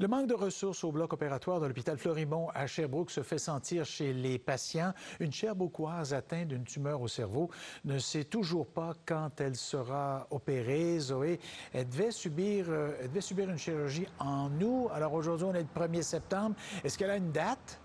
Le manque de ressources au bloc opératoire de l'hôpital Fleurimont à Sherbrooke se fait sentir chez les patients. Une Sherbrookoise atteinte d'une tumeur au cerveau ne sait toujours pas quand elle sera opérée. Zoé, elle devait subir une chirurgie en août. Alors aujourd'hui, on est le 1er septembre. Est-ce qu'elle a une date?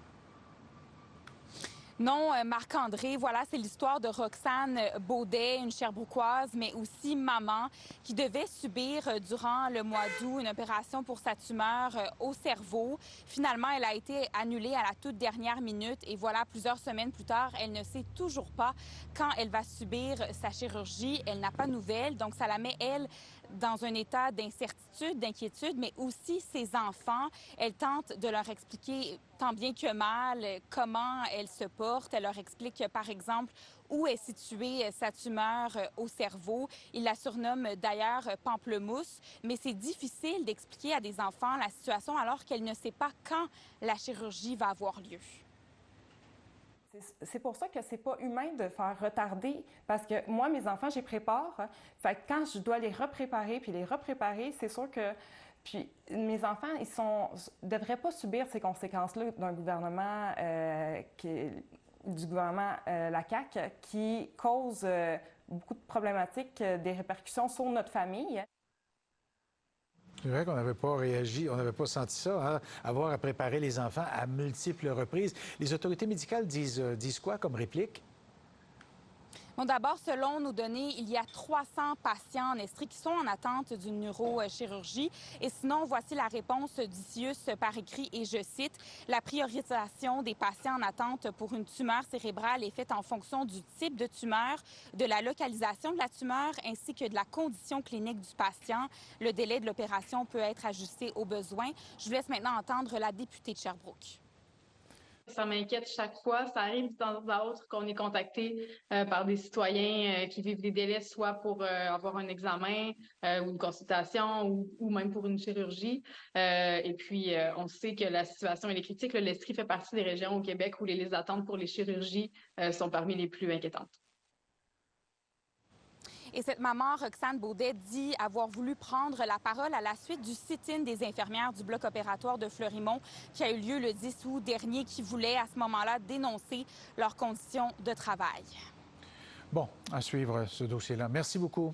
Non, Marc-André, voilà, c'est l'histoire de Roxane Baudet, une Sherbrookoise, mais aussi maman, qui devait subir durant le mois d'août une opération pour sa tumeur au cerveau. Finalement, elle a été annulée à la toute dernière minute et voilà, plusieurs semaines plus tard, elle ne sait toujours pas quand elle va subir sa chirurgie. Elle n'a pas de nouvelles, donc ça la met, elle, dans un état d'incertitude, d'inquiétude, mais aussi ses enfants. Elle tente de leur expliquer tant bien que mal comment elle se porte. Elle leur explique, par exemple, où est située sa tumeur au cerveau. Il la surnomme d'ailleurs Pamplemousse, mais c'est difficile d'expliquer à des enfants la situation alors qu'elle ne sait pas quand la chirurgie va avoir lieu. C'est pour ça que c'est pas humain de faire retarder, parce que moi, mes enfants, j'y prépare. Fait que quand je dois les repréparer, c'est sûr que... Puis mes enfants, devraient pas subir ces conséquences-là d'un gouvernement, du gouvernement la CAQ, qui cause beaucoup de problématiques, des répercussions sur notre famille. C'est vrai qu'on n'avait pas réagi, on n'avait pas senti ça, hein, avoir à préparer les enfants à multiples reprises. Les autorités médicales disent quoi comme réplique? Bon, d'abord, selon nos données, il y a 300 patients en Estrie qui sont en attente d'une neurochirurgie. Et sinon, voici la réponse d'Icius par écrit, et je cite, « La priorisation des patients en attente pour une tumeur cérébrale est faite en fonction du type de tumeur, de la localisation de la tumeur ainsi que de la condition clinique du patient. Le délai de l'opération peut être ajusté aux besoins. » Je vous laisse maintenant entendre la députée de Sherbrooke. Ça m'inquiète chaque fois. Ça arrive de temps à autre qu'on est contacté par des citoyens qui vivent des délais, soit pour avoir un examen ou une consultation ou même pour une chirurgie. Et puis, on sait que la situation elle est critique. L'Estrie fait partie des régions au Québec où les listes d'attente pour les chirurgies sont parmi les plus inquiétantes. Et cette maman, Roxane Baudet, dit avoir voulu prendre la parole à la suite du sit-in des infirmières du bloc opératoire de Fleurimont qui a eu lieu le 10 août dernier, qui voulaient à ce moment-là dénoncer leurs conditions de travail. Bon, à suivre ce dossier-là. Merci beaucoup.